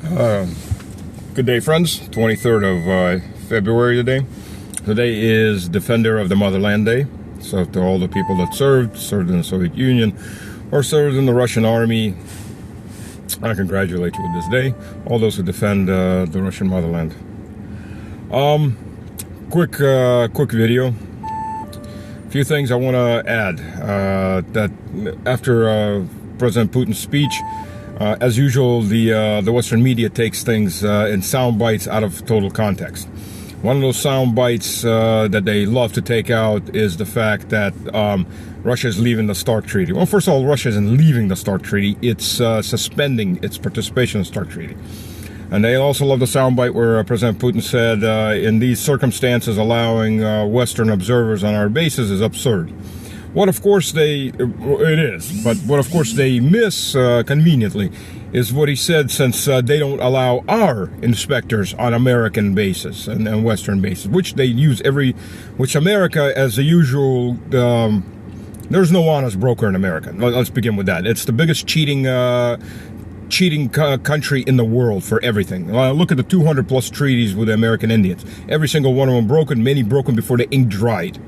Good day, friends. 23rd of February today. Today is Defender of the Motherland Day. So to all the people that served in the Soviet Union, or served in the Russian army, I congratulate you with this day. All those who defend the Russian motherland. Quick video. A few things I want to add. That after President Putin's speech, as usual, the Western media takes things in sound bites out of total context. One of those sound bites that they love to take out is the fact that Russia is leaving the START Treaty. Well, first of all, Russia isn't leaving the START Treaty. It's suspending its participation in the START Treaty. And they also love the soundbite where President Putin said, in these circumstances, allowing Western observers on our bases is absurd. What, of course, it is. But what, of course, they miss conveniently is what he said, since they don't allow our inspectors on American bases and Western bases, which they use which America, as the usual, there's no honest broker in America. Let's begin with that. It's the biggest cheating country in the world for everything. Look at the 200 plus treaties with the American Indians. Every single one of them broken, many broken before the ink dried.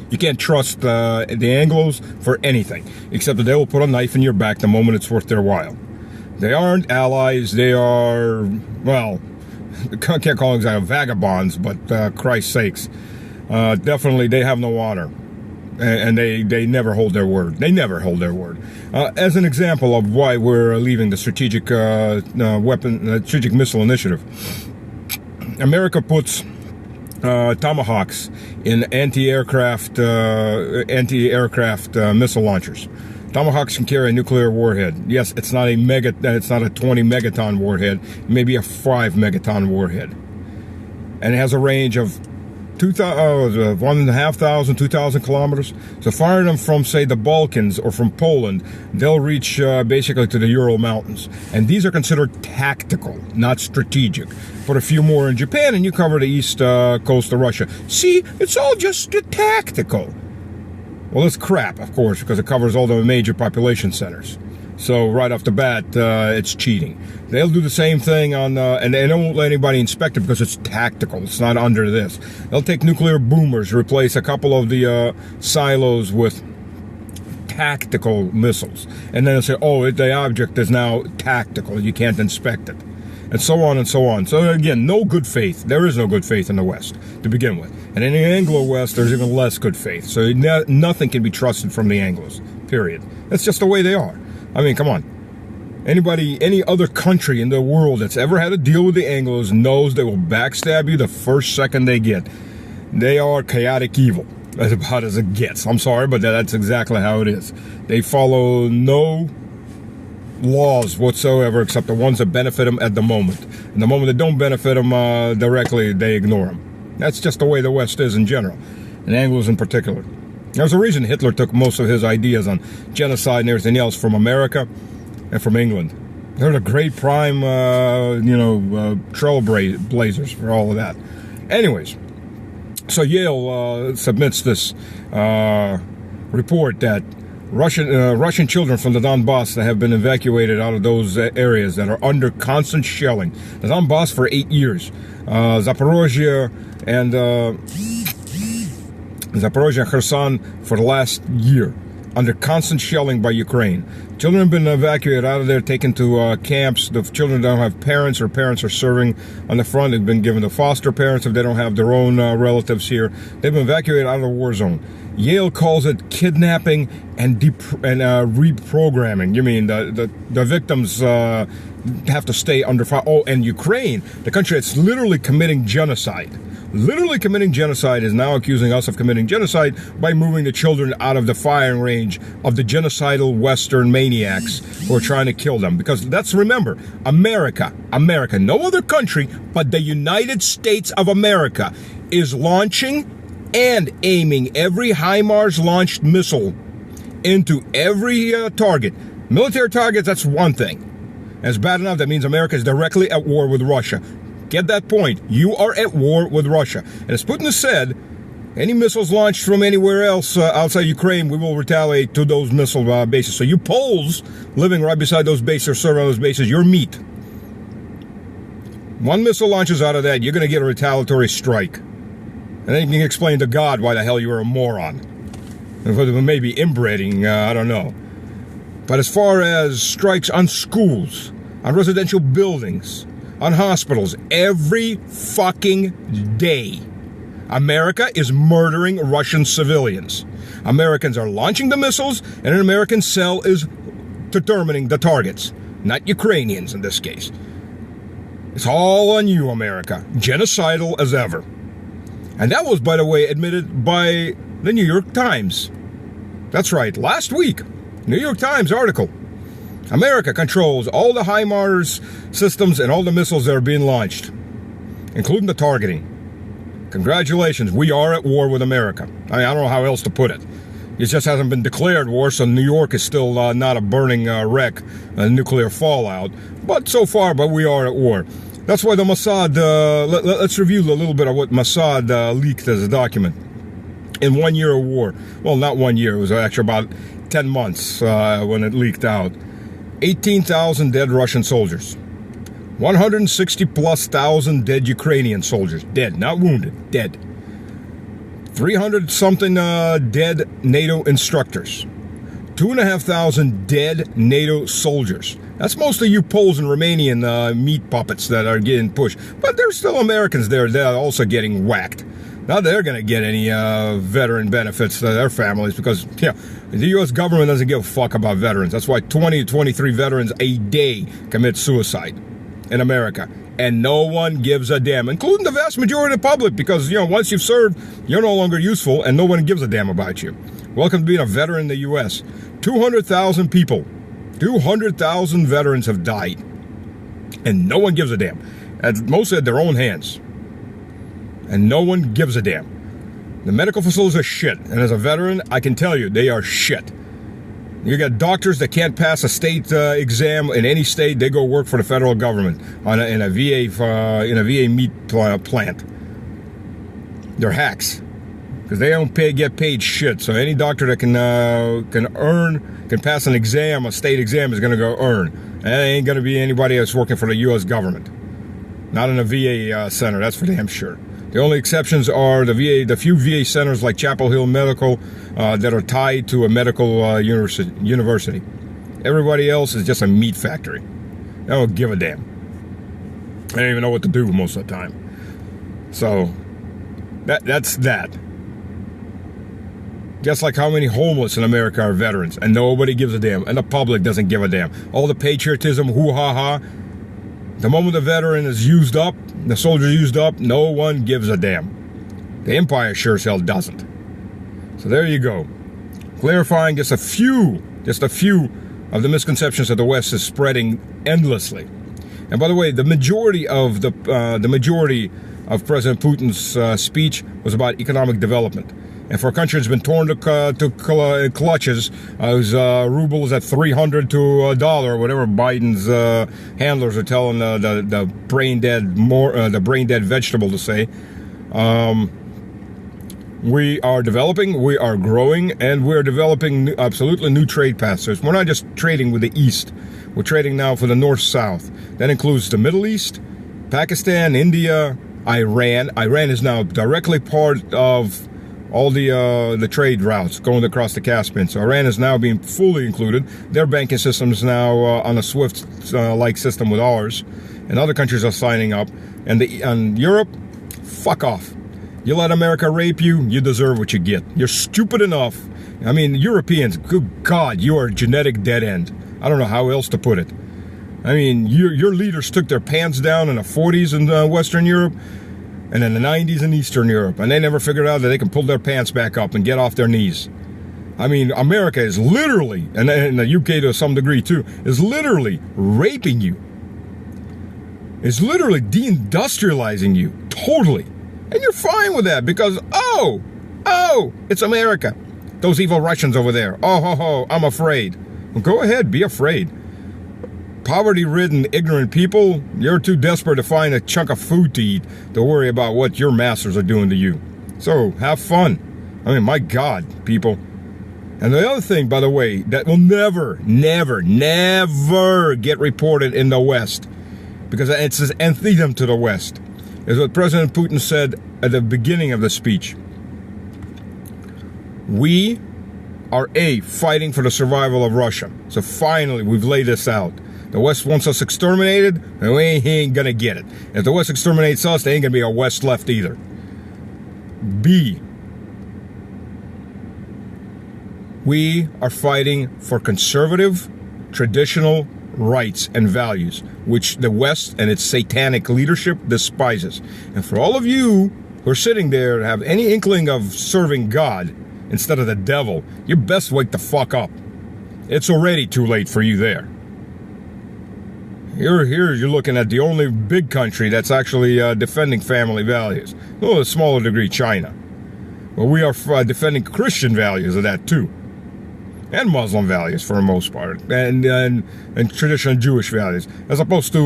You can't trust the Anglos for anything, except that they will put a knife in your back the moment it's worth their while. They aren't allies. They are, well, I can't call them exactly vagabonds, but Christ's sakes, definitely they have no honor. And they never hold their word. They never hold their word. As an example of why we're leaving the strategic strategic missile initiative, America puts Tomahawks in anti-aircraft missile launchers. Tomahawks can carry a nuclear warhead. Yes, it's not a 20 megaton warhead. It may be a 5 megaton warhead, and it has a range of 1,500, 2,000 kilometers. So firing them from, say, the Balkans or from Poland, they'll reach basically to the Ural Mountains. And these are considered tactical, not strategic. Put a few more in Japan and you cover the east coast of Russia. See, it's all just tactical. Well, it's crap, of course, because it covers all the major population centers. So right off the bat, it's cheating. They'll do the same thing on, and they won't let anybody inspect it because it's tactical. It's not under this. They'll take nuclear boomers, replace a couple of the silos with tactical missiles. And then they'll say, oh, the object is now tactical. You can't inspect it. And so on and so on. So again, no good faith. There is no good faith in the West to begin with. And in the Anglo-West, there's even less good faith. So nothing can be trusted from the Anglos, period. That's just the way they are. I mean, come on. Any other country in the world that's ever had to deal with the Anglos knows they will backstab you the first second they get. They are chaotic evil. That's about as it gets. I'm sorry, but that's exactly how it is. They follow no laws whatsoever except the ones that benefit them at the moment. And the moment that don't benefit them directly, they ignore them. That's just the way the West is in general, and Anglos in particular. There's a reason Hitler took most of his ideas on genocide and everything else from America and from England. They're the great prime, trailblazers for all of that. Anyways, so Yale submits this report that Russian children from the Donbass that have been evacuated out of those areas that are under constant shelling. The Donbass for 8 years. Zaporozhye and Kherson for the last year, under constant shelling by Ukraine. Children have been evacuated out of there, taken to camps. The children don't have parents, or parents are serving on the front. They've been given to foster parents if they don't have their own relatives here. They've been evacuated out of the war zone. Yale calls it kidnapping and reprogramming. You mean the victims have to stay under fire? Oh, and Ukraine, the country that's literally committing genocide. Literally committing genocide, is now accusing us of committing genocide by moving the children out of the firing range of the genocidal Western maniacs who are trying to kill them. Because let's remember, America, no other country but the United States of America is launching and aiming every HIMARS launched missile into every target. Military targets, that's one thing. That's bad enough. That means America is directly at war with Russia. Get that point. You are at war with Russia. And as Putin has said, any missiles launched from anywhere else outside Ukraine, we will retaliate to those missile bases. So you Poles living right beside those bases or serving on those bases, you're meat. One missile launches out of that, you're going to get a retaliatory strike. And then you can explain to God why the hell you were a moron. Maybe inbreeding, I don't know. But as far as strikes on schools, on residential buildings, on hospitals, every fucking day, America is murdering Russian civilians. Americans are launching the missiles, and an American cell is determining the targets. Not Ukrainians in this case. It's all on you, America. Genocidal as ever. And that was, by the way, admitted by the New York Times. That's right, last week. New York Times article. America controls all the HIMARS systems and all the missiles that are being launched, including the targeting. Congratulations, we are at war with America. I mean, I don't know how else to put it. It just hasn't been declared war, so New York is still not a burning wreck, a nuclear fallout. But so far, we are at war. That's why the Mossad, let's review a little bit of what Mossad leaked as a document. In 1 year of war, well, not 1 year, it was actually about 10 months when it leaked out. 18,000 dead Russian soldiers. 160 plus thousand dead Ukrainian soldiers. Dead, not wounded, dead. 300 something dead NATO instructors. 2,500 dead NATO soldiers. That's most of you Poles and Romanian meat puppets that are getting pushed. But there's still Americans there that are also getting whacked. Not they're going to get any veteran benefits to their families because, the U.S. government doesn't give a fuck about veterans. That's why 20 to 23 veterans a day commit suicide in America. And no one gives a damn, including the vast majority of the public, because, once you've served, you're no longer useful and no one gives a damn about you. Welcome to being a veteran in the U.S. 200,000 people, 200,000 veterans have died. And no one gives a damn. And mostly at their own hands. And no one gives a damn. The medical facilities are shit. And as a veteran, I can tell you, they are shit. You got doctors that can't pass a state exam in any state. They go work for the federal government in a VA meat plant. They're hacks because they don't get paid shit. So any doctor that can pass an exam, a state exam, is going to go earn. And that ain't going to be anybody that's working for the U.S. government. Not in a VA center. That's for damn sure. The only exceptions are the few VA centers like Chapel Hill Medical that are tied to a medical university. Everybody else is just a meat factory. They don't give a damn. They don't even know what to do most of the time. So, that's that. Just like how many homeless in America are veterans, and nobody gives a damn, and the public doesn't give a damn. All the patriotism, hoo-ha-ha. The moment the veteran is used up, the soldier's used up, no one gives a damn. The Empire sure as hell doesn't. So there you go. Clarifying just a few of the misconceptions that the West is spreading endlessly. And by the way, the majority of President Putin's speech was about economic development. And for a country that's been torn to clutches, whose ruble is at $300 to $1, whatever Biden's handlers are telling the brain dead vegetable to say. We are developing, we are growing, and we're developing absolutely new trade paths. So we're not just trading with the East. We're trading now for the North-South. That includes the Middle East, Pakistan, India, Iran. Iran is now directly part of all the trade routes going across the Caspian. So Iran is now being fully included. Their banking system is now on a SWIFT-like system with ours. And other countries are signing up. And Europe, fuck off. You let America rape you, you deserve what you get. You're stupid enough. I mean, Europeans, good God, you are a genetic dead end. I don't know how else to put it. I mean, your leaders took their pants down in the 40s in Western Europe and in the 90s in Eastern Europe, and they never figured out that they can pull their pants back up and get off their knees. I mean, America is literally, and the UK to some degree too, is literally raping you. It's literally deindustrializing you, totally. And you're fine with that because, oh, it's America. Those evil Russians over there. Oh, ho, ho, I'm afraid. Well, go ahead, be afraid. Poverty-ridden, ignorant people, you're too desperate to find a chunk of food to eat to worry about what your masters are doing to you. So, have fun. I mean, my God, people. And the other thing, by the way, that will never get reported in the West because it's his anthem to the West. Is what President Putin said at the beginning of the speech. We are fighting for the survival of Russia. So finally, we've laid this out. The West wants us exterminated, and we ain't gonna get it. If the West exterminates us, there ain't gonna be a West left either. B, we are fighting for conservative, traditional rights and values, which the West and its satanic leadership despises. And for all of you who are sitting there and have any inkling of serving God instead of the devil, you best wake the fuck up. It's already too late for you there. Here you're looking at the only big country that's actually defending family values. Well, to a smaller degree, China. Well, we are defending Christian values of that too. And Muslim values for the most part, and traditional Jewish values, as opposed to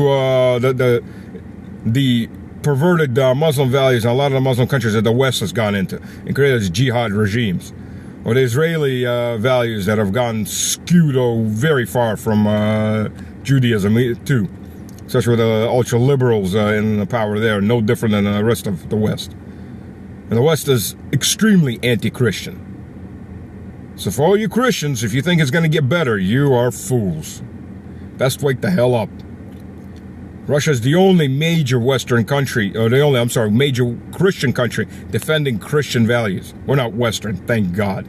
the perverted Muslim values in a lot of the Muslim countries that the West has gone into and created these jihad regimes, or the Israeli values that have gone skewed very far from Judaism too, especially with the ultra liberals in the power there, no different than the rest of the West. And the West is extremely anti-Christian. So for all you Christians, if you think it's going to get better, you are fools. Best wake the hell up. Russia is the only major Western country, or major Christian country defending Christian values. We're not Western, thank God.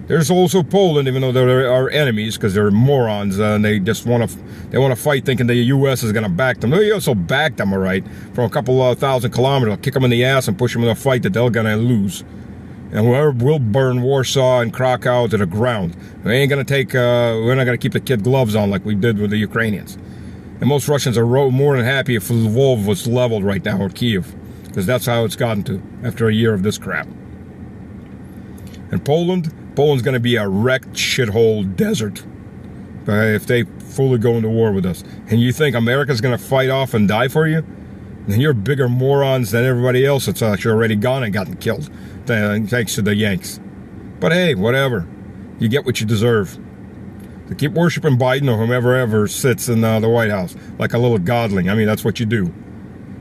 There's also Poland, even though they're our enemies, because they're morons, and they just want to fight, thinking the U.S. is going to back them. The U.S. will back them, all right, from a couple of thousand kilometers. They'll kick them in the ass and push them in a fight that they're going to lose. And we'll burn Warsaw and Krakow to the ground. We're not going to keep the kid gloves on like we did with the Ukrainians. And most Russians are more than happy if Lvov was leveled right now, or Kiev, because that's how it's gotten to after a year of this crap. And Poland's going to be a wrecked shithole desert if they fully go into war with us. And you think America's going to fight off and die for you? Then you're bigger morons than everybody else that's actually already gone and gotten killed, thanks to the Yanks. But hey, whatever. You get what you deserve. To keep worshiping Biden or whomever ever sits in the White House like a little godling. I mean, that's what you do.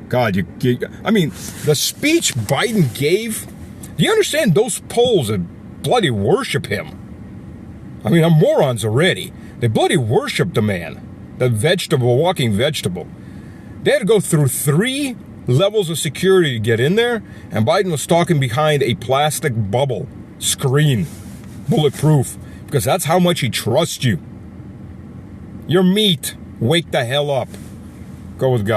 God, the speech Biden gave, do you understand those Poles that bloody worship him? I mean, I'm morons already. They bloody worship the man. The walking vegetable. They had to go through 3 levels of security to get in there, and Biden was stalking behind a plastic bubble screen, bulletproof, because that's how much he trusts you. You're meat. Wake the hell up. Go with God.